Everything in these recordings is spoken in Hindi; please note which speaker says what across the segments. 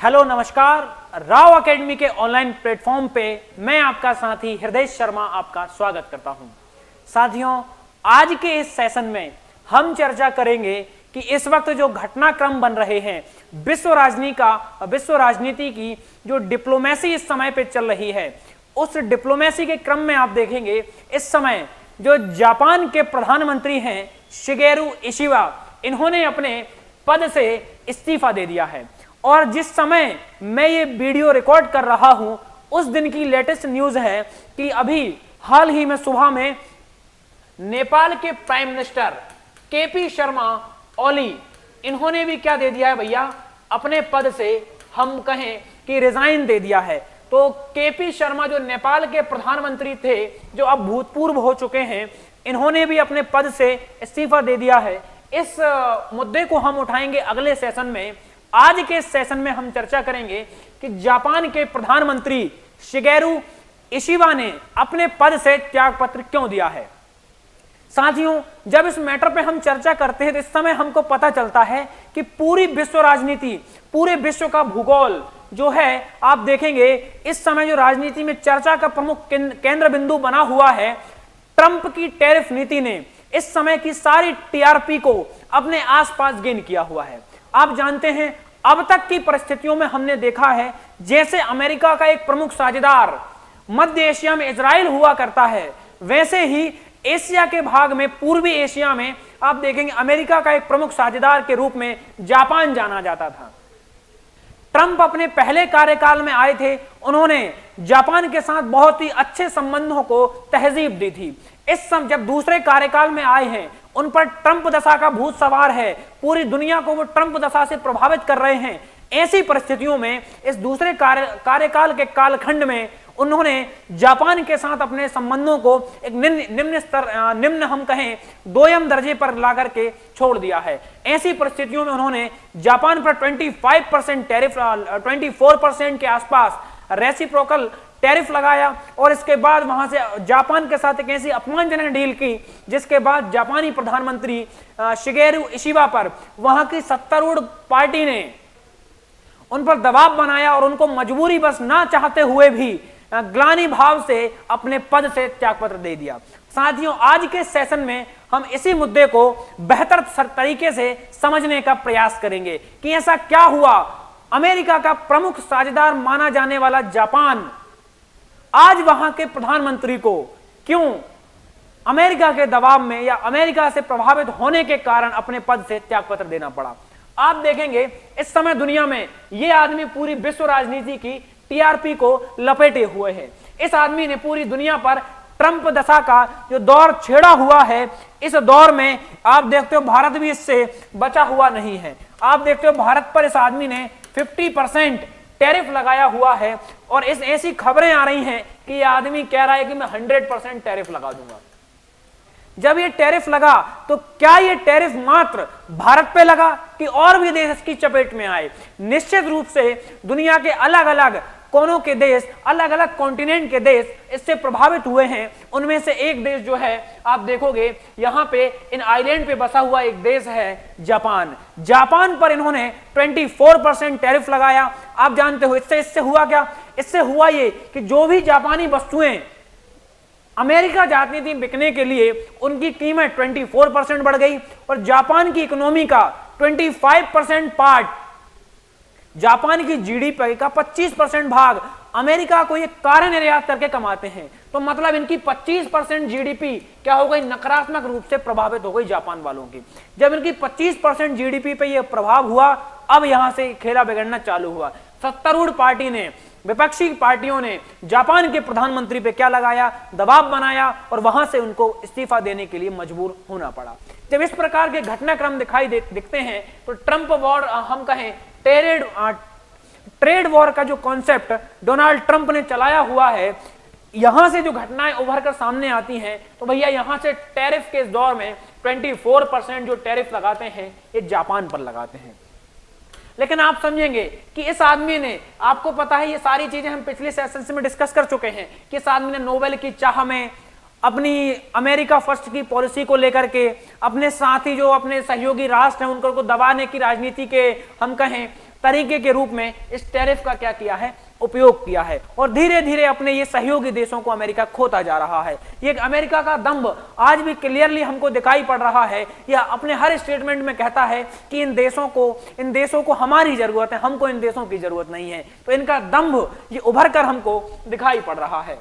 Speaker 1: हेलो नमस्कार। राव एकेडमी के ऑनलाइन प्लेटफॉर्म पे मैं आपका साथी हृदय शर्मा आपका स्वागत करता हूं। साथियों, आज के इस सेशन में हम चर्चा करेंगे कि इस वक्त जो घटनाक्रम बन रहे हैं विश्व राजनीति की जो डिप्लोमेसी इस समय पे चल रही है, उस डिप्लोमेसी के क्रम में आप देखेंगे इस समय जो जापान के प्रधानमंत्री हैं शिगेरू इशिबा, इन्होंने अपने पद से इस्तीफा दे दिया है। और जिस समय मैं ये वीडियो रिकॉर्ड कर रहा हूं उस दिन की लेटेस्ट न्यूज है कि अभी हाल ही में सुबह में नेपाल के prime minister KP Sharma Oli, इन्होंने भी क्या दे दिया है भैया, अपने पद से हम कहें कि रिजाइन दे दिया है। तो केपी शर्मा जो नेपाल के प्रधानमंत्री थे, जो अब भूतपूर्व हो चुके हैं, इन्होंने भी अपने पद से इस्तीफा दे दिया है। इस मुद्दे को हम उठाएंगे अगले सेशन में। आज के सेशन में हम चर्चा करेंगे कि जापान के प्रधानमंत्री शिगेरू इशिबा ने अपने पद से त्यागपत्र क्यों दिया है। साथियों, जब इस मैटर पे हम चर्चा करते हैं तो इस समय हमको पता चलता है कि पूरी विश्व राजनीति, पूरे विश्व का भूगोल जो है, आप देखेंगे इस समय जो राजनीति में चर्चा का प्रमुख केंद्र बिंदु बना हुआ है, ट्रंप की टैरिफ नीति ने इस समय की सारी टीआरपी को अपने आसपास गेन किया हुआ है। आप जानते हैं अब तक की परिस्थितियों में हमने देखा है जैसे अमेरिका का एक प्रमुख साझेदार मध्य एशिया में इजराइल हुआ करता है, वैसे ही एशिया के भाग में, पूर्वी एशिया में आप देखेंगे अमेरिका का एक प्रमुख साझेदार के रूप में जापान जाना जाता था। ट्रंप अपने पहले कार्यकाल में आए थे, उन्होंने जापान के साथ बहुत ही अच्छे संबंधों को तहजीब दी थी। इस समय जब दूसरे कार्यकाल में आए हैं, उन पर ट्रंप दशा का भूत सवार है, पूरी दुनिया को वो ट्रंप दशा से प्रभावित कर रहे हैं। ऐसी परिस्थितियों में इस दूसरे कार्यकाल के कालखंड में उन्होंने जापान के साथ अपने संबंधों को एक निम्न हम कहें दोयम दर्जे पर लाकर के छोड़ दिया है। ऐसी परिस्थितियों में उन्होंने जापान पर 25% टैरिफ, 24% के आसपास रेसिप्रोकल टैरिफ लगाया और इसके बाद वहां से जापान के साथ एक ऐसी अपमानजनक डील की जिसके बाद जापानी प्रधानमंत्री शिगेरू इशिबा पर वहां की सत्तारूढ़ पार्टी ने उन पर दबाव बनाया और उनको मजबूरी बस ना चाहते हुए भी ग्लानि भाव से अपने पद से त्यागपत्र दे दिया। साथियों, आज के सेशन में हम इसी मुद्दे को बेहतर तरीके से समझने का प्रयास करेंगे कि ऐसा क्या हुआ। अमेरिका का प्रमुख साझेदार माना जाने वाला जापान आज वहां के प्रधानमंत्री को क्यों अमेरिका के दबाव में या अमेरिका से प्रभावित होने के कारण अपने पद से त्यागपत्र देना पड़ा। आप देखेंगे इस समय दुनिया में यह आदमी पूरी विश्व राजनीति की टीआरपी को लपेटे हुए है। इस आदमी ने पूरी दुनिया पर ट्रंप दशा का जो दौर छेड़ा हुआ है, इस दौर में आप देखते हो भारत भी इससे बचा हुआ नहीं है। आप देखते हो भारत पर इस आदमी ने 50% टैरिफ लगाया हुआ है और इस ऐसी खबरें आ रही हैं कि यह आदमी कह रहा है कि मैं 100% टैरिफ लगा दूंगा। जब ये टैरिफ लगा तो क्या ये टैरिफ मात्र भारत पे लगा कि और भी देश इसकी चपेट में आए? निश्चित रूप से दुनिया के अलग अलग कोनों के देश, अलग अलग कॉन्टिनेंट के देश इससे प्रभावित हुए हैं। उनमें से एक देश जो है आप देखोगे यहाँ पे इन आइलैंड पे बसा हुआ एक देश है जापान। जापान पर इन्होंने 24% टैरिफ लगाया। आप जानते हो इससे हुआ क्या? इससे हुआ ये कि जो भी जापानी वस्तुएं अमेरिका जाती थी बिकने के लिए, उनकी कीमत 24% बढ़ गई और जापान की इकोनॉमी का 25% पार्ट, जापान की जीडीपी का 25% भाग अमेरिका को ये कार निर्यात करके कमाते हैं। तो मतलब इनकी 25% जीडीपी क्या हो गई, नकारात्मक रूप से प्रभावित हो गई जापान वालों की। जब इनकी 25% जीडीपी पे ये प्रभाव हुआ, अब यहां से खेला बिगड़ना चालू हुआ। सत्तारूढ़ पार्टी ने, विपक्षी पार्टियों ने जापान के प्रधानमंत्री पे क्या लगाया, दबाव बनाया और वहां से उनको इस्तीफा देने के लिए मजबूर होना पड़ा। जब इस प्रकार के घटनाक्रम दिखते हैं तो ट्रंप वॉर, हम कहें ट्रेड वॉर का जो कॉन्सेप्ट डोनाल्ड ट्रंप ने चलाया हुआ है, यहां से जो घटनाएं उभर कर सामने आती हैं तो भैया यहां से टैरिफ के इस दौर में 24% जो टैरिफ लगाते हैं ये जापान पर लगाते हैं। लेकिन आप समझेंगे कि इस आदमी ने, आपको पता है ये सारी चीजें हम पिछले सेशन में डिस्कस कर चुके हैं कि इस आदमी ने नोबेल की चाह में अपनी अमेरिका फर्स्ट की पॉलिसी को लेकर के अपने साथ ही जो अपने सहयोगी राष्ट्र हैं उनको दबाने की राजनीति के हम कहें तरीके के रूप में इस टैरिफ का क्या किया है, उपयोग किया है। और धीरे धीरे अपने ये सहयोगी देशों को अमेरिका खोता जा रहा है। ये अमेरिका का दंभ आज भी क्लियरली हमको दिखाई पड़ रहा है। यह अपने हर स्टेटमेंट में कहता है कि इन देशों को हमारी जरूरत है, हमको इन देशों की जरूरत नहीं है। तो इनका दंभ ये उभर कर हमको दिखाई पड़ रहा है।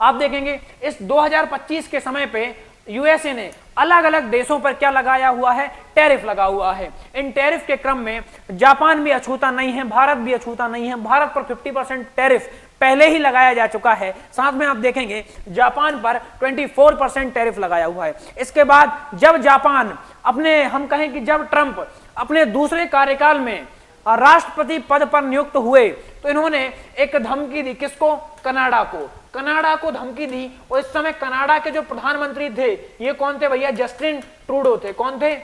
Speaker 1: आप देखेंगे इस 2025 के समय पे यूएसए ने अलग अलग देशों पर क्या लगाया हुआ है, टैरिफ लगा हुआ है। इन टैरिफ के क्रम में जापान भी अछूता नहीं है, भारत भी अछूता नहीं है। भारत पर 50% टैरिफ पहले ही लगाया जा चुका है। साथ में आप देखेंगे जापान पर 24% टैरिफ लगाया हुआ है। इसके बाद जब जापान हम कहें कि जब ट्रंप अपने दूसरे कार्यकाल में राष्ट्रपति पद पर नियुक्त हुए तो इन्होंने एक धमकी दी, किसको, कनाडा को धमकी दी। और इस समय कनाडा के जो प्रधानमंत्री थे ये कौन थे भैया, जस्टिन ट्रूडो थे। कौन थे,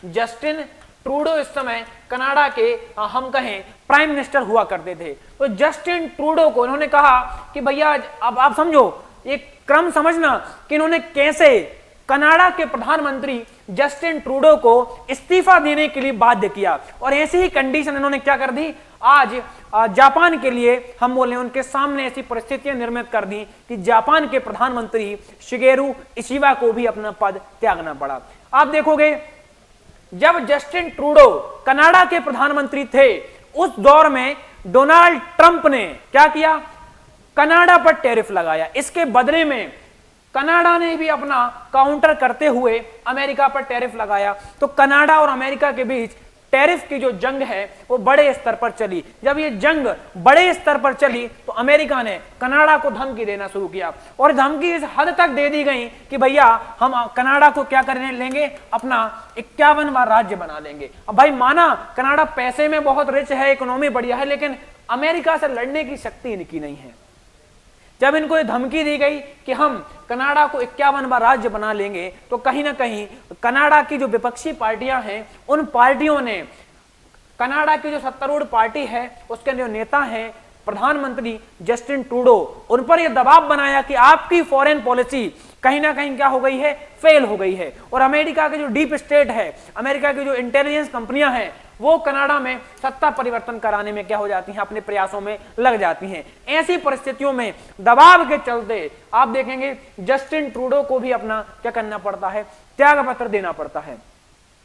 Speaker 1: जस्टिन ट्रूडो इस समय कनाडा के हम कहें प्राइम मिनिस्टर हुआ करते थे। तो जस्टिन ट्रूडो को इन्होंने कहा कि भैया अब आप समझो, ये क्रम समझना कि इन्होंने कैसे कनाडा के प्रधानमंत्री जस्टिन ट्रूडो को इस्तीफा देने के लिए बाध्य किया। और ऐसी ही कंडीशन इन्होंने क्या कर दी, आज जापान के लिए हम बोले उनके सामने ऐसी परिस्थितियां निर्मित कर दी कि जापान के प्रधानमंत्री शिगेरू इशिबा को भी अपना पद त्यागना पड़ा। आप देखोगे जब जस्टिन ट्रूडो कनाडा के प्रधानमंत्री थे उस दौर में डोनाल्ड ट्रंप ने क्या किया, कनाडा पर टैरिफ लगाया। इसके बदले में कनाडा ने भी अपना काउंटर करते हुए अमेरिका पर टैरिफ लगाया। तो कनाडा और अमेरिका के बीच टैरिफ की जो जंग है वो बड़े स्तर पर चली। जब ये जंग बड़े स्तर पर चली तो अमेरिका ने कनाडा को धमकी देना शुरू किया। और धमकी इस हद तक दे दी गई कि भैया हम कनाडा को क्या करने लेंगे, अपना 51वां राज्य बना लेंगे। अब भाई माना कनाडा पैसे में बहुत रिच है, इकोनॉमी बढ़िया है, लेकिन अमेरिका से लड़ने की शक्ति इनकी नहीं है। जब इनको ये धमकी दी गई कि हम कनाडा को 51वां राज्य बना लेंगे तो कहीं ना कहीं कनाडा की जो विपक्षी पार्टियां हैं उन पार्टियों ने, कनाडा की जो सत्तारूढ़ पार्टी है उसके जो नेता हैं प्रधानमंत्री जस्टिन ट्रूडो, उन पर यह दबाव बनाया कि आपकी फॉरेन पॉलिसी कहीं ना कहीं क्या हो गई है, फेल हो गई है। और अमेरिका के जो डीप स्टेट है, अमेरिका की जो इंटेलिजेंस कंपनियां हैं वो कनाडा में सत्ता परिवर्तन कराने में क्या हो जाती हैं, अपने प्रयासों में लग जाती हैं। ऐसी परिस्थितियों में दबाव के चलते आप देखेंगे जस्टिन ट्रूडो को भी अपना क्या करना पड़ता है, त्याग पत्र देना पड़ता है।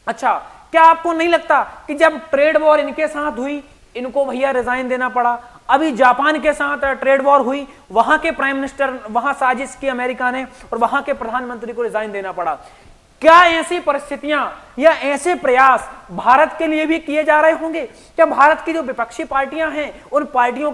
Speaker 1: अच्छा, क्या आपको नहीं लगता कि जब ट्रेड वॉर इनके साथ हुई इनको भैया रिजाइन देना पड़ा? अभी जापान के साथ ट्रेड वॉर हुई, वहां के प्राइम मिनिस्टर, वहां साजिश की अमेरिका ने और वहां के प्रधानमंत्री को रिजाइन देना पड़ा। क्या ऐसी परिस्थितियां या ऐसे प्रयास भारत के लिए भी किए जा रहे होंगे? क्या भारत की जो विपक्षी पार्टियां हैं उन पार्टियों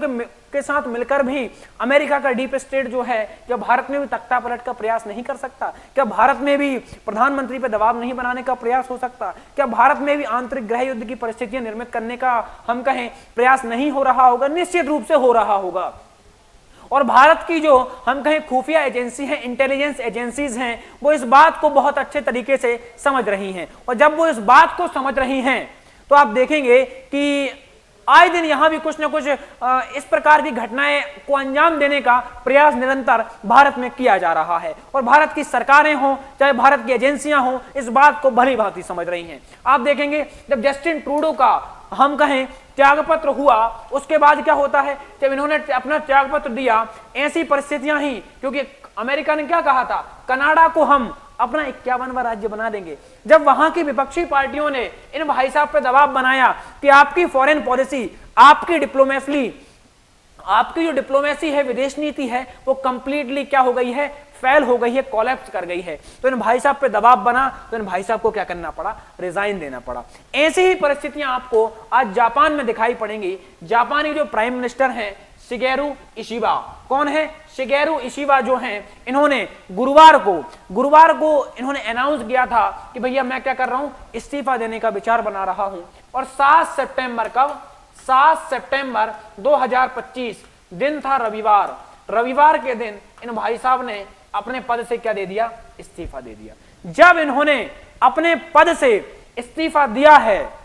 Speaker 1: के साथ मिलकर भी अमेरिका का डीप स्टेट जो है, क्या भारत में भी तख्ता पलट का प्रयास नहीं कर सकता? क्या भारत में भी प्रधानमंत्री पर दबाव नहीं बनाने का प्रयास हो सकता? क्या भारत में भी आंतरिक गृह युद्ध की परिस्थितियां निर्मित करने का हम कहें प्रयास नहीं हो रहा होगा? निश्चित रूप से हो रहा होगा। और भारत की जो हम कहें खुफिया एजेंसी हैं, इंटेलिजेंस एजेंसीज हैं, वो इस बात को बहुत अच्छे तरीके से समझ रही हैं। और जब वो इस बात को समझ रही हैं तो आप देखेंगे कि आए दिन यहां भी कुछ ना कुछ इस प्रकार की घटनाएं को अंजाम देने का प्रयास निरंतर भारत में किया जा रहा है। और भारत की सरकारें हों चाहे भारत की एजेंसियां हों, इस बात को भली भांति समझ रही हैं। आप देखेंगे जब जस्टिन ट्रूडो का हम कहें त्यागपत्र हुआ, उसके बाद क्या होता है, जब इन्होंने अपना त्यागपत्र दिया, ऐसी परिस्थितियां ही, क्योंकि अमेरिका ने क्या कहा था, कनाडा को हम अपना 51वां राज्य बना देंगे। जब वहां की विपक्षी पार्टियों ने इन भाई साहब पे दबाव बनाया कि आपकी फॉरेन पॉलिसी, आपकी जो डिप्लोमेसी है, विदेश नीति है, वो कंप्लीटली क्या हो गई है, फेल हो गई है, कोलैप्स कर गई है। तो इन भाई साहब पे दबाव बना तो इन भाई साहब को क्या करना पड़ा, रिजाइन देना पड़ा। ऐसी ही परिस्थितियां आपको आज जापान में दिखाई पड़ेंगी। जापानी जो प्राइम मिनिस्टर हैं शिगेरू इशिबा, कौन है, शिगेरू इशिबा जो हैं, इन्होंने गुरुवार को इन्होंने अनाउंस किया था कि भैया मैं क्या कर रहा हूं, इस्तीफा देने का विचार बना रहा हूं। और 7 सितंबर कब, 7 सितंबर 2025 दिन था रविवार के दिन इन भाई साहब ने अपने पद से क्या दे दिया, इस्तीफा दे दिया। जब इन्होंने अपने पद से इस्तीफा दिया है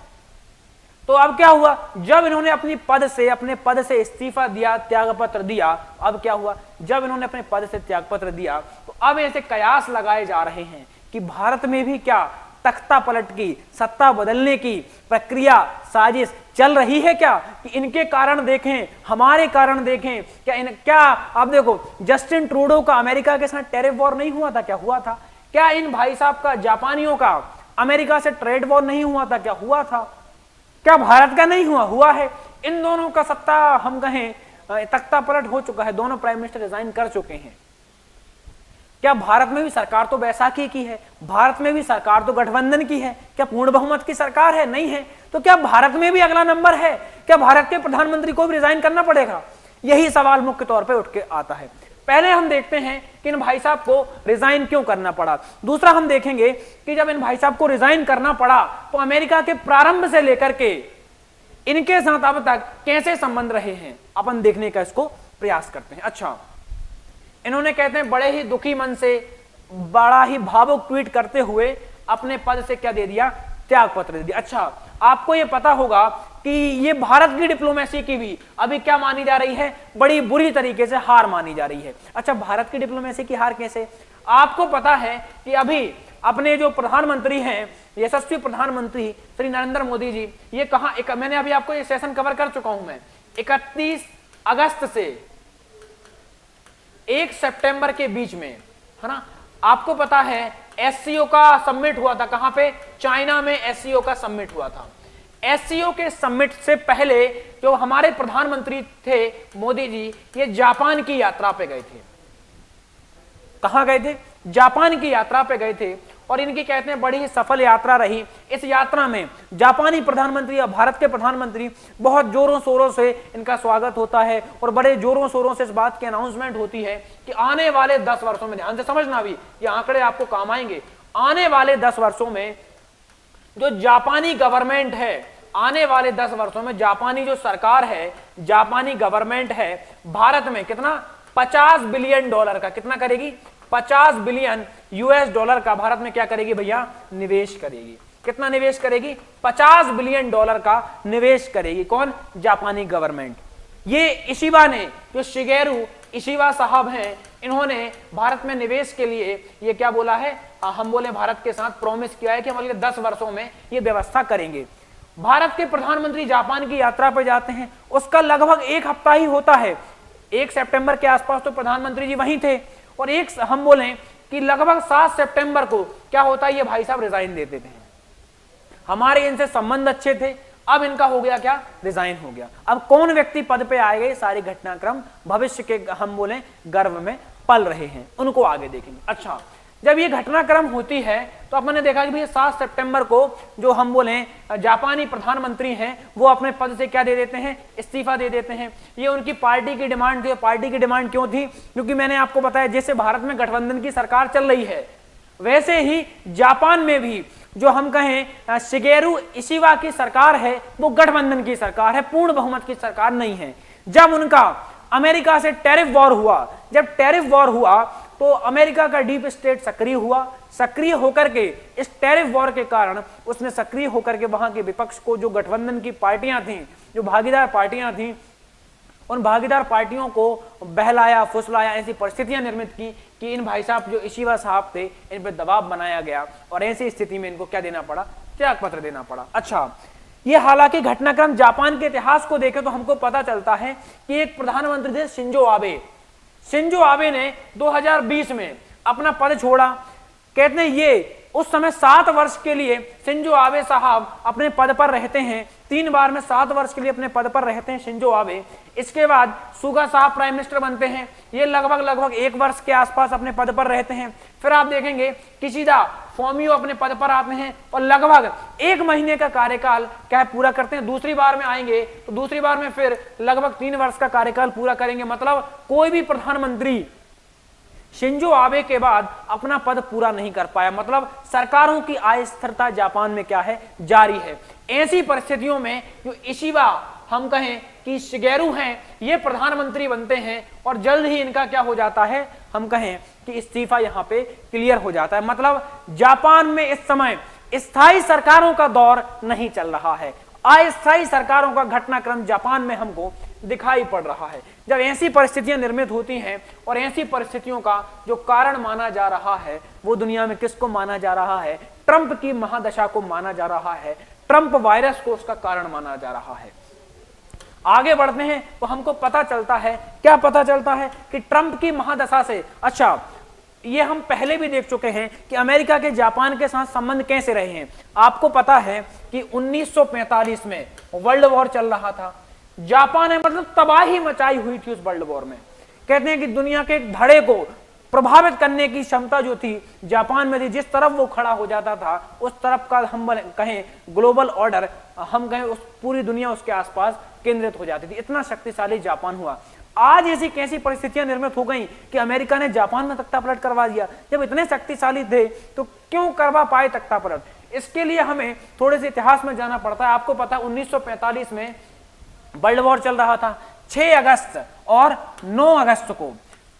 Speaker 1: तो अब क्या हुआ, जब इन्होंने अपने पद से इस्तीफा दिया, त्यागपत्र दिया, अब क्या हुआ, जब इन्होंने अपने पद से त्यागपत्र दिया तो अब ऐसे कयास लगाए जा रहे हैं कि भारत में भी क्या तख्ता पलट की, सत्ता बदलने की प्रक्रिया, साजिश चल रही है क्या? कि इनके कारण देखें, हमारे कारण देखें, क्या आप देखो, जस्टिन ट्रूडो का अमेरिका के साथ टैरिफ वॉर नहीं हुआ था? क्या हुआ था? क्या इन भाई साहब का, जापानियों का अमेरिका से ट्रेड वॉर नहीं हुआ था? क्या हुआ था? क्या भारत का नहीं हुआ? हुआ है। इन दोनों का सत्ता हम कहें तख्ता पलट हो चुका है, दोनों प्राइम मिनिस्टर रिजाइन कर चुके हैं। क्या भारत में भी सरकार तो बैसाखी की है, भारत में भी सरकार तो गठबंधन की है, क्या पूर्ण बहुमत की सरकार है? नहीं है। तो क्या भारत में भी अगला नंबर है? क्या भारत के प्रधानमंत्री को भी रिजाइन करना पड़ेगा? यही सवाल मुख्य तौर पे उठ के आता है। पहले हम देखते हैं कि इन भाई साहब को रिजाइन क्यों करना पड़ा। दूसरा हम देखेंगे कि जब इन भाई साहब को रिजाइन करना पड़ा तो अमेरिका के प्रारंभ से लेकर के इनके साथ अब तक कैसे संबंध रहे हैं, अपन देखने का इसको प्रयास करते हैं। अच्छा, इन्होंने कहते हैं बड़े ही दुखी मन से, बड़ा ही भावुक ट्वीट करते हुए अपने पद से क्या दे दिया? त्याग पत्र दे दिया। अच्छा, आपको यह पता होगा कि ये भारत की डिप्लोमेसी की भी अभी क्या मानी जा रही है? बड़ी बुरी तरीके से हार मानी जा रही है। अच्छा, भारत की डिप्लोमेसी की हार कैसे? आपको पता है कि अभी अपने जो प्रधानमंत्री हैं, यशस्वी प्रधानमंत्री श्री नरेंद्र मोदी जी, ये कहा, मैंने अभी आपको ये सेशन कवर कर चुका हूं मैं, 31 अगस्त से 1 सितंबर के बीच में, है ना, आपको पता है एससीओ का समिट हुआ था। कहां पे? चाइना में एससीओ का समिट हुआ था। एससीओ के समिट से पहले जो हमारे प्रधानमंत्री थे मोदी जी, ये जापान की यात्रा पे गए थे। कहां गए थे? जापान की यात्रा पे गए थे और इनकी कहते हैं बड़ी ही सफल यात्रा रही। इस यात्रा में जापानी प्रधानमंत्री या भारत के प्रधानमंत्री बहुत जोरों शोरों से इनका स्वागत होता है और बड़े जोरों शोरों से इस बात की अनाउंसमेंट होती है कि आने वाले 10 वर्षों में, ध्यान से समझना, भी ये आंकड़े आपको काम आएंगे, आने वाले 10 वर्षों में जो जापानी गवर्नमेंट है, आने वाले 10 वर्षों में जापानी जो सरकार है, जापानी गवर्नमेंट है, भारत में कितना? 50 बिलियन डॉलर का, कितना करेगी? 50 बिलियन यूएस डॉलर का भारत में क्या करेगी भैया? निवेश करेगी। कितना निवेश करेगी? 50 बिलियन डॉलर का निवेश करेगी। कौन? जापानी गवर्नमेंट। ये इशिबा ने, जो शिगेरू इशिबा साहब हैं, इन्होंने भारत में निवेश के लिए ये क्या बोला है? हम बोले भारत के साथ प्रॉमिस किया है कि हम अगले 10 वर्षों में ये व्यवस्था करेंगे। भारत के प्रधानमंत्री जापान की यात्रा पर जाते हैं, उसका लगभग 1 हफ्ता ही होता है। 1 सितंबर के आसपास तो प्रधानमंत्री जी वहीं थे और हम बोलें कि लगभग 7 सितंबर को क्या होता है? ये भाई साहब रिजाइन दे देते हैं। हमारे इनसे संबंध अच्छे थे, अब इनका हो गया क्या? रिजाइन हो गया। अब कौन व्यक्ति पद पे आए गए? सारे घटनाक्रम भविष्य के हम बोले गर्भ में पल रहे हैं, उनको आगे देखेंगे। अच्छा, जब ये घटनाक्रम होती है तो अपने देखा कि भैया 7 सितंबर को जो हम बोले जापानी प्रधानमंत्री हैं वो अपने पद से क्या दे देते हैं? इस्तीफा दे देते हैं। ये उनकी पार्टी की डिमांड थी। पार्टी की डिमांड क्यों थी? क्योंकि मैंने आपको बताया जैसे भारत में गठबंधन की सरकार चल रही है, वैसे ही जापान में भी जो हम कहें शिगेरू इशिबा की सरकार है वो गठबंधन की सरकार है, पूर्ण बहुमत की सरकार नहीं है। जब उनका अमेरिका से टैरिफ वॉर हुआ, जब टैरिफ वॉर हुआ तो अमेरिका का डीप स्टेट सक्रिय हुआ। सक्रिय होकर के इस टैरिफ वॉर के कारण उसने सक्रिय होकर के वहां के विपक्ष को, जो गठबंधन की पार्टियां थीं, जो भागीदार पार्टियां थीं, उन भागीदार पार्टियों को बहलाया फुसलाया, ऐसी परिस्थितियां निर्मित की कि इन भाई साहब जो इशिबा साहब थे इन पर दबाव बनाया गया और ऐसी स्थिति में इनको क्या देना पड़ा? त्यागपत्र देना पड़ा। अच्छा, ये हालांकि घटनाक्रम जापान के इतिहास को देखें तो हमको पता चलता है कि एक प्रधानमंत्री थे शिंजो आबे। शिंजो आबे ने 2020 में अपना पद छोड़ा। कहते हैं ये उस समय 7 वर्ष के लिए शिंजो आबे साहब अपने पद पर रहते हैं। 3 बार में 7 वर्ष के लिए अपने पद पर रहते हैं शिंजो आबे। इसके बाद सुगा साहब प्राइम मिनिस्टर बनते हैं, ये लगभग 1 वर्ष के आसपास अपने पद पर रहते हैं। फिर आप देखेंगे किशिदा फोमियो अपने पद पर आते हैं और लगभग 1 महीने का कार्यकाल क्या पूरा करते हैं। दूसरी बार में आएंगे तो दूसरी बार में फिर लगभग 3 वर्ष का कार्यकाल पूरा करेंगे। मतलब कोई भी प्रधानमंत्री शिंजो आबे के बाद अपना पद पूरा नहीं कर पाया। मतलब सरकारों की अस्थिरता जापान में क्या है? जारी है। ऐसी परिस्थितियों में जो इशिबा हम कहें कि शिगेरू हैं, ये प्रधानमंत्री बनते हैं और जल्द ही इनका क्या हो जाता है? हम कहें कि इस्तीफा यहां पे क्लियर हो जाता है। मतलब जापान में इस समय स्थायी सरकारों का दौर नहीं चल रहा है, अस्थायी सरकारों का घटनाक्रम जापान में हमको दिखाई पड़ रहा है। जब ऐसी परिस्थितियां निर्मित होती हैं और ऐसी परिस्थितियों का जो कारण माना जा रहा है वो दुनिया में किसको माना जा रहा है? ट्रंप की महादशा को माना जा रहा है, ट्रंप वायरस को उसका कारण माना जा रहा है। आगे बढ़ते हैं तो हमको पता चलता है, क्या पता चलता है कि ट्रंप की महादशा से, अच्छा ये हम पहले भी देख चुके हैं कि अमेरिका के जापान के साथ संबंध कैसे रहे हैं। आपको पता है कि 1945 में वर्ल्ड वॉर चल रहा था, जापान ने मतलब तबाही मचाई हुई थी उस वर्ल्ड वॉर में। कहते हैं कि दुनिया के एक धड़े को प्रभावित करने की क्षमता जो थी जापान में थी, जिस तरफ वो खड़ा हो जाता था उस तरफ का हम कहें ग्लोबल ऑर्डर, हम कहें उस पूरी दुनिया उसके आसपास केंद्रित हो जाती थी। इतना शक्तिशाली जापान हुआ। आज ऐसी कैसी परिस्थितियां निर्मित हो गई कि अमेरिका ने जापान में तख्ता पलट करवा दिया। जब इतने शक्तिशाली थे तो क्यों करवा पाए तख्ता पलट? इसके लिए हमें थोड़े से इतिहास में जाना पड़ता है। आपको पता है 1945 में वर्ल्ड वॉर चल रहा था। 6 अगस्त और 9 अगस्त को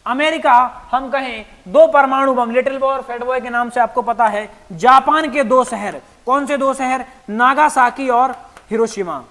Speaker 1: अमेरिका, हम कहें 2 परमाणु बम, लिटिल बॉय और फैट बॉय के नाम से आपको पता है, जापान के 2 शहर, कौन से 2 शहर? नागासाकी और हिरोशिमा।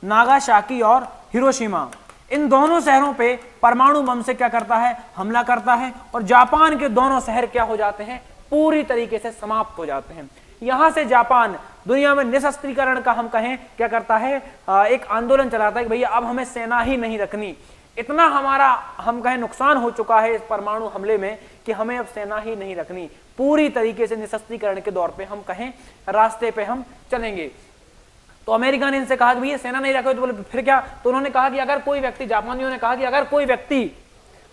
Speaker 1: नागासाकी और हिरोशिमा, इन दोनों शहरों पे परमाणु बम से क्या करता है? हमला करता है और जापान के दोनों शहर क्या हो जाते हैं? पूरी तरीके से समाप्त हो जाते हैं। यहां से जापान दुनिया में निशस्त्रीकरण का, हम कहें क्या करता है, एक आंदोलन चलाता है कि भैया अब हमें सेना ही नहीं रखनी। इतना हमारा, हम कहें नुकसान हो चुका है इस परमाणु हमले में कि हमें अब सेना ही नहीं रखनी। पूरी तरीके से निशस्त्रीकरण के दौर पे, हम कहें रास्ते पे हम चलेंगे। तो अमेरिका ने इनसे कहा कि भैया सेना नहीं रखोगे तो बोले फिर क्या? तो उन्होंने कहा कि अगर कोई व्यक्ति, जापानियों ने कहा कि अगर कोई व्यक्ति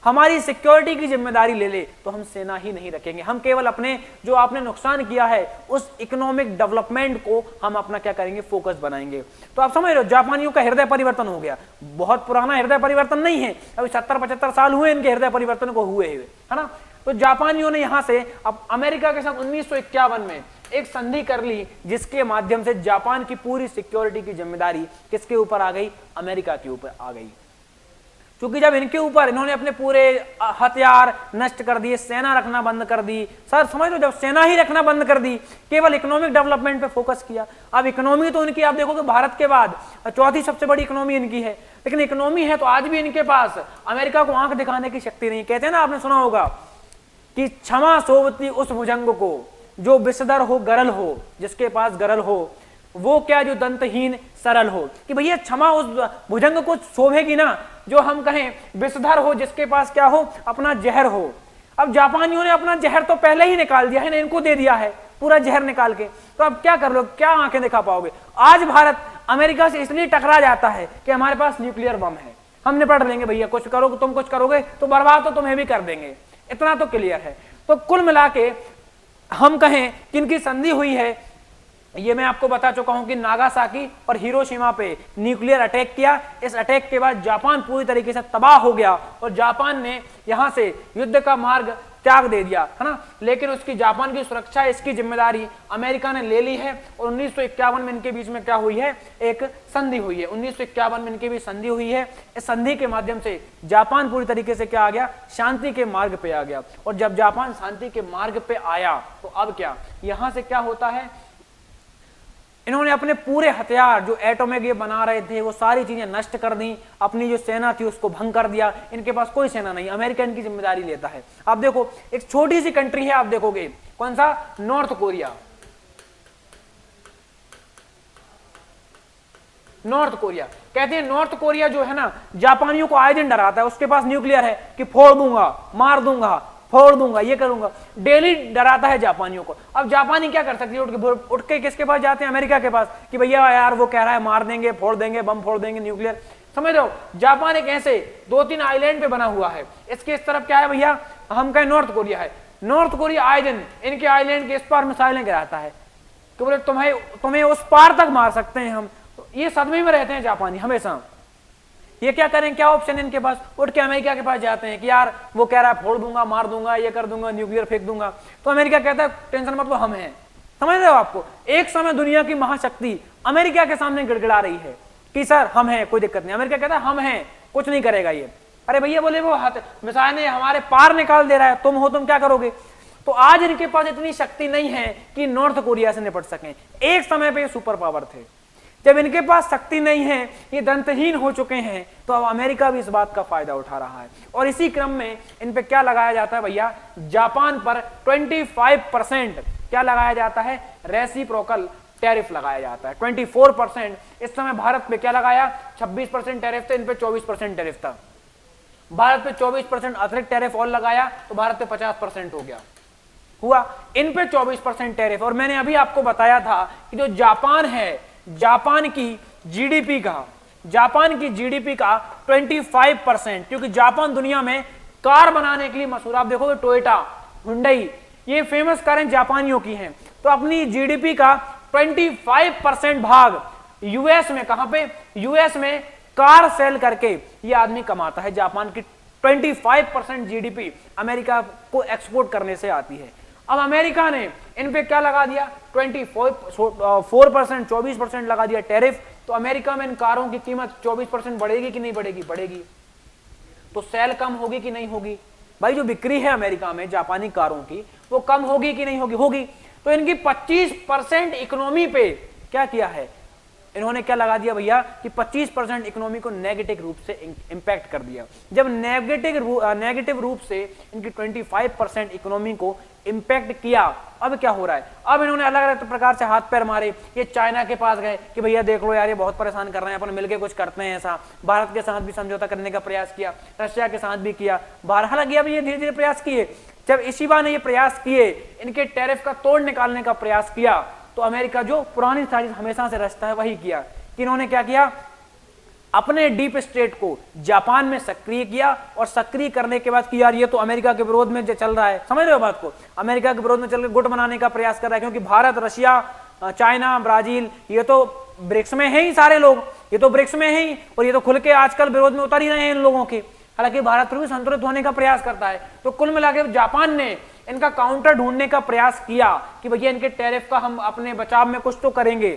Speaker 1: हमारी सिक्योरिटी की जिम्मेदारी ले ले तो हम सेना ही नहीं रखेंगे। हम केवल अपने जो आपने नुकसान किया है उस इकोनॉमिक डेवलपमेंट को हम अपना क्या करेंगे? फोकस बनाएंगे। तो आप समझ रहे हो, जापानियों का हृदय परिवर्तन हो गया। बहुत पुराना हृदय परिवर्तन नहीं है, अभी 70-75 साल हुए इनके हृदय परिवर्तन को हुए, है ना। तो जापानियों ने यहां से अब अमेरिका के साथ 1951 में एक संधि कर ली, जिसके माध्यम से जापान की पूरी सिक्योरिटी की जिम्मेदारी किसके ऊपर आ गई? अमेरिका के ऊपर आ गई। क्योंकि जब इनके ऊपर इन्होंने अपने पूरे हथियार नष्ट कर दिए, सेना रखना बंद कर दी, सर समझ लो, जब सेना ही रखना बंद कर दी, केवल इकोनॉमिक डेवलपमेंट पे फोकस किया। अब इकोनॉमी तो इनकी आप देखोगे भारत के बाद 4थी सबसे बड़ी इकोनॉमी इनकी है, लेकिन इकोनॉमी है तो आज भी इनके पास अमेरिका को आंख दिखाने की शक्ति नहीं। कहते हैं ना, आपने सुना होगा कि क्षमा सोवती उस भुजंग को जो विषधर हो गरल हो, जिसके पास गरल हो वो क्या जो दंतहीन सरल हो। कि भैया क्षमा उस भुजंग को शोभेगी ना जो हम कहें विषधर हो, जिसके पास क्या हो? अपना जहर हो। अब जापानियों ने अपना जहर तो पहले ही निकाल दिया है ना, इनको दे दिया है पूरा जहर निकाल के, तो अब क्या कर लो, क्या आंखें दिखा पाओगे? आज भारत अमेरिका से इसलिए टकरा जाता है कि हमारे पास न्यूक्लियर बम है, हम निपट लेंगे भैया, कुछ करोगे तुम, कुछ करोगे तो बर्बाद तो तुम्हें भी कर देंगे, इतना तो क्लियर है। तो कुल मिला के हम कहें किनकी संधि हुई है, ये मैं आपको बता चुका हूं कि नागासाकी और हिरोशिमा पे न्यूक्लियर अटैक किया। इस अटैक के बाद जापान पूरी तरीके से तबाह हो गया और जापान ने यहां से युद्ध का मार्ग त्याग दे दिया, है ना। लेकिन उसकी जापान की सुरक्षा, इसकी जिम्मेदारी अमेरिका ने ले ली है और 1951 में इनके बीच में क्या हुई है? एक संधि हुई है। 1951 में इनके बीच संधि हुई है। इस संधि के माध्यम से जापान पूरी तरीके से क्या आ गया? शांति के मार्ग पे आ गया। और जब जापान शांति के मार्ग पे आया तो अब क्या, यहां से क्या होता है? इन्होंने अपने पूरे हथियार जो एटॉमिक ये बना रहे थे वो सारी चीजें नष्ट कर दी, अपनी जो सेना थी उसको भंग कर दिया। इनके पास कोई सेना नहीं, अमेरिका इनकी जिम्मेदारी लेता है। आप देखो, एक छोटी सी कंट्री है, आप देखोगे कौन सा? North Korea. नॉर्थ कोरिया, कहते हैं नॉर्थ कोरिया जो है ना, जापानियों को आए दिन डराता है, उसके पास न्यूक्लियर है कि फोड़ दूंगा, मार दूंगा, फोड़ दूंगा, ये करूंगा, डेली डराता है जापानियों को। अब जापानी क्या कर सकती है? उठ के किसके पास जाते हैं? अमेरिका के पास, कि भैया यार वो कह रहा है मार देंगे, फोड़ देंगे, बम फोड़ देंगे, न्यूक्लियर। समझ रहे हो, जापान एक ऐसे 2-3 आइलैंड पे बना हुआ है। इसके इस तरफ क्या है भैया? हम कहें नॉर्थ कोरिया है। नॉर्थ कोरिया आए दिन इनके आइलैंड के इस पार मिसाइलें गिराता है कि बोले तुम्हें उस पार तक मार सकते हैं हम। तो ये सदमे में रहते हैं जापानी हमेशा। ये क्या करें, क्या ऑप्शन इनके पास? उठ के अमेरिका के पास जाते हैं कि यार वो कह रहा है फोड़ दूंगा, मार दूंगा, ये कर दूंगा, न्यूक्लियर फेंक दूंगा। तो अमेरिका कहता है टेंशन मत लो, हम हैं। समझ रहे हो? आपको एक समय दुनिया की महाशक्ति अमेरिका के सामने गिड़गिड़ा रही है कि सर हम हैं, कोई दिक्कत नहीं। अमेरिका कहता है हम हैं, कुछ नहीं करेगा ये। अरे भैया बोले वो मिसाइल ने हमारे पार निकाल दे रहा है, तुम हो, तुम क्या करोगे? तो आज इनके पास इतनी शक्ति नहीं है कि नॉर्थ कोरिया से निपट सकें। एक समय पे सुपर पावर थे, जब इनके पास शक्ति नहीं है, ये दंतहीन हो चुके हैं, तो अब अमेरिका भी इस बात का फायदा उठा रहा है। और इसी क्रम में इन पे क्या लगाया जाता है भैया, जापान पर 25% क्या लगाया जाता है, रेसिप्रोकल टैरिफ लगाया जाता है। 24%। इस समय भारत पे क्या लगाया, 26% टैरिफ था, इन पे 24% टैरिफ था। भारत पे 24% अतिरिक्त टैरिफ और लगाया तो भारत पे 50% हो गया, हुआ। इन पे 24% टैरिफ। और मैंने अभी आपको बताया था कि जो जापान है, जापान की जीडीपी का 25%, क्योंकि जापान दुनिया में कार बनाने के लिए मशहूर। आप देखोगे टोयोटा, हुंडई, ये फेमस कारें जापानियों की हैं। तो अपनी जीडीपी का 25% भाग यूएस में, कहां पे, यूएस में कार सेल करके ये आदमी कमाता है। जापान की 25% जीडीपी अमेरिका को एक्सपोर्ट करने से आती है। अब अमेरिका ने इन पे क्या लगा दिया, 24%, 24% लगा दिया टैरिफ। तो अमेरिका में इन कारों की कीमत 24% बढ़ेगी कि नहीं बढ़ेगी, बढ़ेगी। तो सेल कम होगी कि नहीं होगी, भाई जो बिक्री है अमेरिका में जापानी कारों की वो कम होगी कि नहीं होगी, होगी। तो इनकी 25% इकोनॉमी पे क्या किया है, इन्होंने क्या लगा दिया भैया कि 25% इकोनॉमी को नेगेटिव रूप से इंपैक्ट कर दिया। जब नेगेटिव रूप से इनकी 25% इकोनॉमी को इंपैक्ट किया, अब क्या हो रहा है, अब इन्होंने अलग अलग प्रकार से हाथ पैर मारे। ये चाइना के पास गए कि भैया देख लो यार ये बहुत परेशान कर रहे हैं, अपन मिलके कुछ करते हैं ऐसा। भारत के साथ भी समझौता करने का प्रयास किया, रशिया के साथ भी किया, हालांकि अब ये धीरे धीरे प्रयास किए। जब इशिबा ने ये प्रयास किए, इनके टैरिफ का तोड़ निकालने का प्रयास किया, तो अमेरिका जो पुरानी साजिश हमेशा से रचता है वही किया कि इन्होंने क्या किया, अपने डीप स्टेट को जापान में सक्रिय किया। और सक्रिय करने के बाद कि यार ये तो अमेरिका के विरोध में जो चल रहा है, समझ रहे हो बात को, अमेरिका के विरोध में चल के गुट बनाने का प्रयास कर रहा है। क्योंकि भारत, रशिया, चाइना, ब्राजील, ये तो ब्रिक्स में है ही सारे लोग, ये तो ब्रिक्स में है ही, और ये तो खुल के आजकल विरोध में उतर ही रहे हैं इन लोगों के। हालांकि भारत फिर भी संतुलित होने का प्रयास करता है। तो कुल मिलाकर जापान ने इनका काउंटर ढूंढने का प्रयास किया कि भैया इनके टैरिफ का हम अपने बचाव में कुछ तो करेंगे।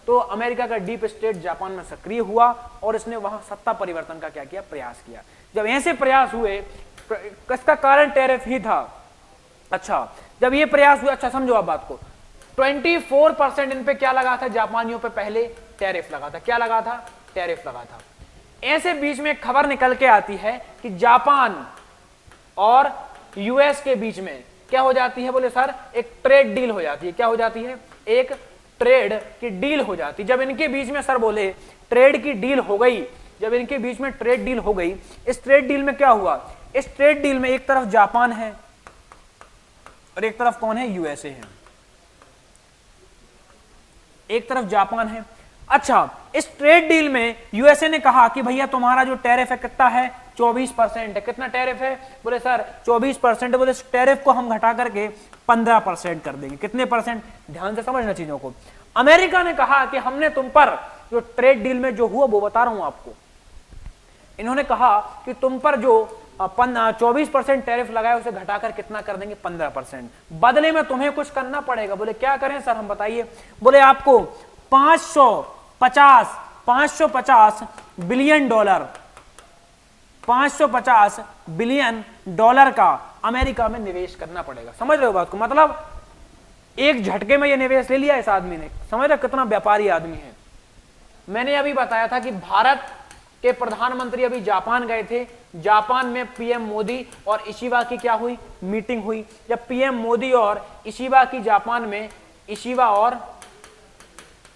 Speaker 1: तो अमेरिका का डीप स्टेट जापान में सक्रिय हुआ और इसने वहां सत्ता परिवर्तन का क्या किया, प्रयास किया। जब ऐसे प्रयास हुए, इसका कारण टैरिफ ही था। अच्छा, जब ये प्रयास हुआ, अच्छा समझो आप बात को, 24% इन पे क्या लगा था, जापानियों पे पहले टैरिफ लगा था। क्या लगा था, टैरिफ लगा था। ऐसे बीच में खबर निकल के आती है कि जापान और यूएस के बीच में क्या हो जाती है, बोले सर एक ट्रेड डील हो जाती है। क्या हो जाती है, एक ट्रेड की डील हो जाती। जब इनके बीच में सर बोले ट्रेड की डील हो गई, जब इनके बीच में ट्रेड डील हो गई, इस ट्रेड डील में क्या हुआ, इस ट्रेड डील में एक तरफ जापान है और एक तरफ कौन है, यूएसए है। एक तरफ जापान है। अच्छा, इस ट्रेड डील में यूएसए ने कहा कि भैया तुम्हारा जो टैरिफ है कितना है, 24% है। कितना टैरिफ है, बोले सर 24%। बोले इस टैरिफ को हम घटा करके 15% कर देंगे। कितने परसेंट, ध्यान से समझना चीजों को। अमेरिका ने कहा कि हमने तुम पर जो ट्रेड डील में जो हुआ वो बता रहा हूं आपको। इन्होंने कहा कि तुम पर जो 24% टैरिफ लगाया उसे घटाकर कितना कर देंगे, 15%। बदले में तुम्हें कुछ करना पड़ेगा। बोले क्या करें सर, हम बताइए। बोले आपको 550 बिलियन डॉलर, 550 बिलियन डॉलर का अमेरिका में निवेश करना पड़ेगा। समझ रहे हो बात को, मतलब एक झटके में ये निवेश ले लिया इस आदमी ने। समझ रहे कितना व्यापारी आदमी है। मैंने अभी बताया था कि भारत के प्रधानमंत्री अभी जापान गए थे। जापान में पीएम मोदी और इशिबा की क्या हुई, मीटिंग हुई। जब पीएम मोदी और इशिबा की जापान में, इशिबा और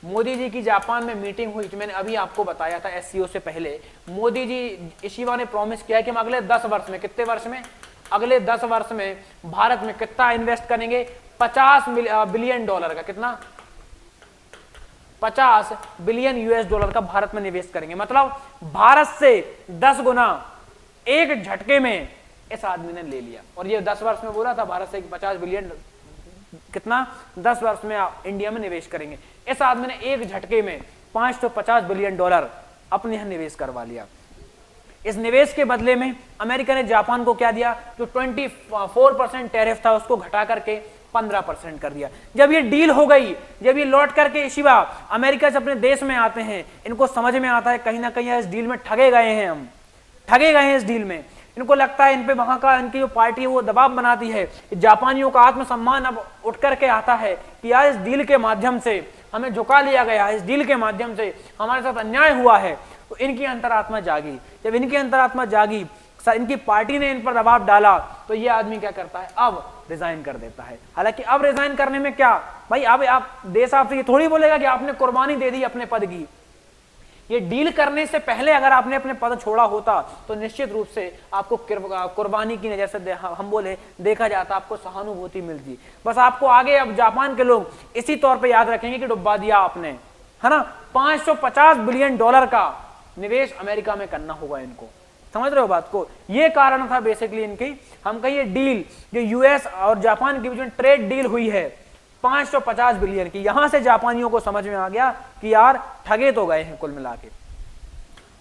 Speaker 1: मोदी जी की जापान में मीटिंग हुई, तो मैंने अभी आपको बताया था एससीओ से पहले, मोदी जी, इशिबा ने प्रॉमिस किया कि हम अगले 10 वर्ष में, कितने वर्ष में, अगले 10 वर्ष में भारत में कितना इन्वेस्ट करेंगे, 50 बिलियन डॉलर का। कितना, 50 बिलियन यूएस डॉलर का भारत में निवेश करेंगे। मतलब भारत से 10 गुना एक झटके में इस आदमी ने ले लिया। और ये 10 वर्ष में बोला था भारत से 50 बिलियन, कितना, 10 वर्ष में इंडिया में निवेश करेंगे। इस आदमी ने एक झटके में 550 बिलियन डॉलर अपने यहां निवेश करवा लिया। इस निवेश के बदले में अमेरिका ने जापान को क्या दिया, जो 24% टैरिफ था उसको घटा करके 15% कर दिया। जब ये डील हो गई, जब ये लौट करके इशिबा अमेरिका से अपने देश में आते हैं, इनको समझ में आता है कहीं ना कहीं इस डील में ठगे गए हैं, हम ठगे गए हैं इस डील में। इनको लगता है इन पे वहां का, इनकी जो पार्टी है वो दबाव बनाती है। जापानियों का आत्मसम्मान अब उठ करके आता है कि यार इस डील के माध्यम से हमें झुका लिया गया है, इस डील के माध्यम से हमारे साथ अन्याय हुआ है, तो इनकी अंतरात्मा जागी। जब इनकी अंतरात्मा जागी, इनकी पार्टी ने इन पर दबाव डाला, तो ये आदमी क्या करता है, अब रिजाइन कर देता है। हालांकि अब रिजाइन करने में क्या भाई, अब आप देश आपसे ये थोड़ी बोलेगा कि आपने कुर्बानी दे दी अपने पद की। ये डील करने से पहले अगर आपने अपने पद छोड़ा होता तो निश्चित रूप से आपको कुर्बानी की नजर से हम बोले देखा जाता, आपको सहानुभूति मिलती। बस आपको आगे अब जापान के लोग इसी तौर पे याद रखेंगे कि डुबा दिया आपने, है ना। 550 बिलियन डॉलर का निवेश अमेरिका में करना होगा इनको, समझ रहे हो बात को। ये कारण था बेसिकली इनकी, हम कहिए डील जो यूएस और जापान के बीच में ट्रेड डील हुई है 550 बिलियन की। यहां से जापानियों को समझ में आ गया कि यार ठगे तो गए हैं कुल मिला के।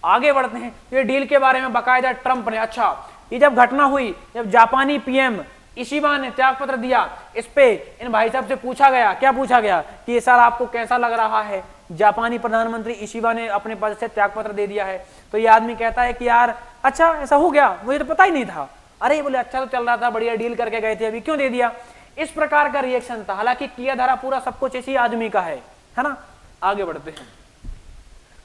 Speaker 1: आगे बढ़ते हैं, ये डील के बारे में बाकायदा ट्रंप ने, अच्छा ये जब घटना हुई, जब जापानी पीएम इशिबा ने त्याग पत्र दिया, इस पे इन भाई साहब से पूछा गया, क्या पूछा गया कि ये सर आपको कैसा लग रहा है, जापानी प्रधानमंत्री इशिबा ने अपने पद से त्याग पत्र दे दिया है। तो ये आदमी कहता है कि यार अच्छा ऐसा हो गया, मुझे तो पता ही नहीं था। अरे बोले अच्छा तो चल रहा था, बढ़िया डील करके गए थे, अभी क्यों दे दिया। इस प्रकार का रिएक्शन था। हालांकि किया धरा पूरा सब कुछ इसी आदमी का है ना। आगे बढ़ते हैं,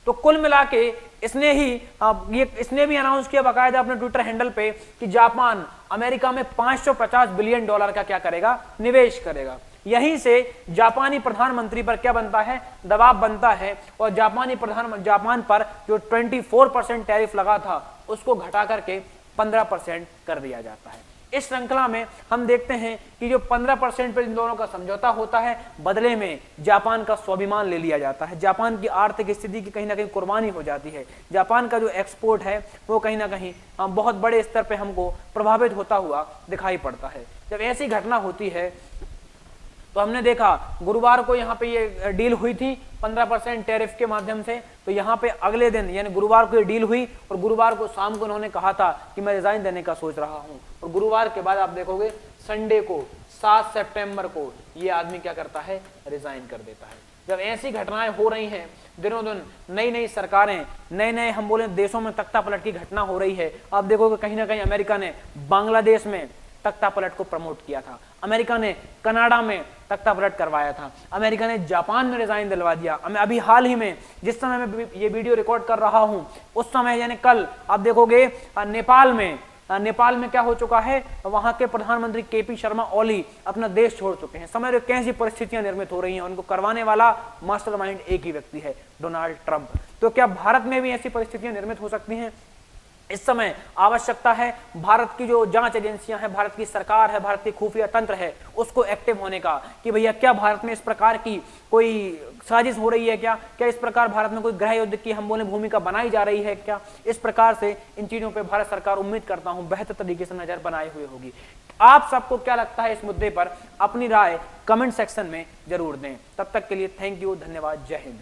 Speaker 1: तो कुल मिला के इसने भी अनाउंस किया बाकायदा अपने ट्विटर हैंडल पे कि जापान अमेरिका में 550 बिलियन डॉलर का क्या करेगा, निवेश करेगा। यहीं से जापानी प्रधानमंत्री पर क्या बनता है, दबाव बनता है, और जापान पर जो 24% टैरिफ लगा था उसको घटा करके 15% कर दिया जाता है। इस श्रृंखला में हम देखते हैं कि जो 15% पर इन दोनों का समझौता होता है, बदले में जापान का स्वाभिमान ले लिया जाता है, जापान की आर्थिक स्थिति की कहीं ना कहीं कुर्बानी हो जाती है। जापान का जो एक्सपोर्ट है वो कहीं ना कहीं बहुत बड़े स्तर पे हमको प्रभावित होता हुआ दिखाई पड़ता है। जब ऐसी घटना होती है तो हमने देखा गुरुवार को यहाँ पे ये डील हुई थी 15% टैरिफ के माध्यम से, तो यहाँ पे अगले दिन यानी गुरुवार को ये डील हुई, और गुरुवार को शाम को उन्होंने कहा था कि मैं रिजाइन देने का सोच रहा हूँ। और गुरुवार के बाद आप देखोगे संडे को 7 सितंबर को ये आदमी क्या करता है, रिजाइन कर देता है। जब ऐसी घटनाएं हो रही हैं, दिनों दिन नई नई सरकारें, नए नए हम बोले देशों में तख्ता पलट की घटना हो रही है। आप देखोगे कहीं ना कहीं अमेरिका ने बांग्लादेश में तख्ता पलट को प्रमोट किया था, अमेरिका ने कनाडा में तख्ता पलट करवाया था, अमेरिका ने जापान में रिजाइन दिलवा दिया। अभी हाल ही में जिस समय मैं ये वीडियो रिकॉर्ड कर रहा हूं उस समय यानी कल आप देखोगे नेपाल में क्या हो चुका है, वहां के प्रधानमंत्री केपी शर्मा ओली अपना देश छोड़ चुके हैं। समझ कैसी परिस्थितियां निर्मित हो रही हैं, उनको करवाने वाला मास्टरमाइंड एक ही व्यक्ति है, डोनाल्ड ट्रंप। तो क्या भारत में भी ऐसी परिस्थितियां निर्मित हो सकती हैं? इस समय आवश्यकता है भारत की जो जांच एजेंसियां हैं, भारत की सरकार है, भारत की खुफिया तंत्र है, उसको एक्टिव होने का, कि भैया क्या भारत में इस प्रकार की कोई साजिश हो रही है, क्या इस प्रकार भारत में कोई गृह युद्ध की हम बोले भूमिका बनाई जा रही है क्या। इस प्रकार से इन चीजों पे भारत सरकार उम्मीद करता हूं बेहतर तरीके से नजर बनाए हुए होगी। आप सबको क्या लगता है इस मुद्दे पर, अपनी राय कमेंट सेक्शन में जरूर दें। तब तक के लिए थैंक यू, धन्यवाद, जय हिंद।